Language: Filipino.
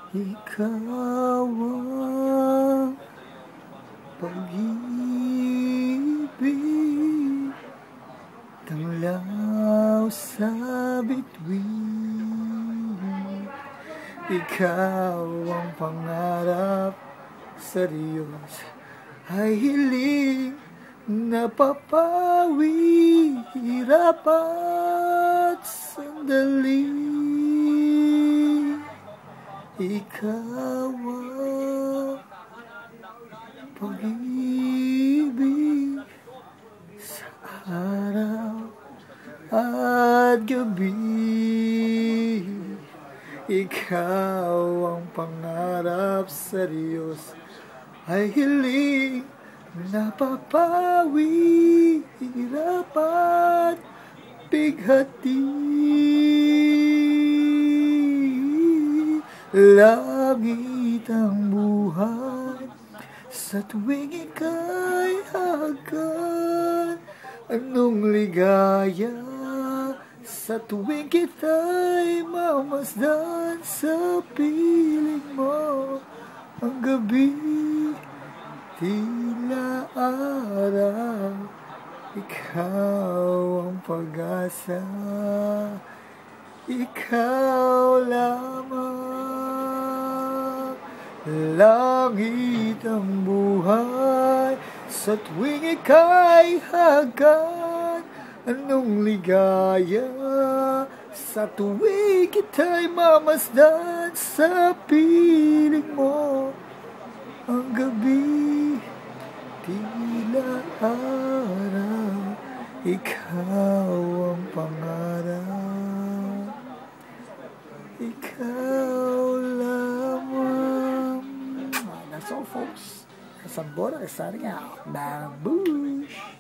Ikaw ang pag-ibig, tanglaw sa bituin. Ikaw ang pangarap sa Diyos, ay hiling napapawi, hirap at sandali. Ikaw ang pag-ibig sa araw at gabi. Ikaw ang pangarap sa Diyos, ay hiling napapawi, hirap at bighati. Langit ang buhay sa tuwing ika'y hagkan. Anong ligaya sa tuwing kita'y mamasdan. Sa piling mo ang gabi, tila araw. Ikaw ang pag-asa, ikaw lamang. Langit ang buhay sa tuwing ika'y hagkan. Anong ligaya sa tuwing kita'y mamasdan. Sa piling mo ang gabi, tila araw. Ikaw ang pangarap, ikaw lamang. That's all, folks. Sambora is signing out. Babush!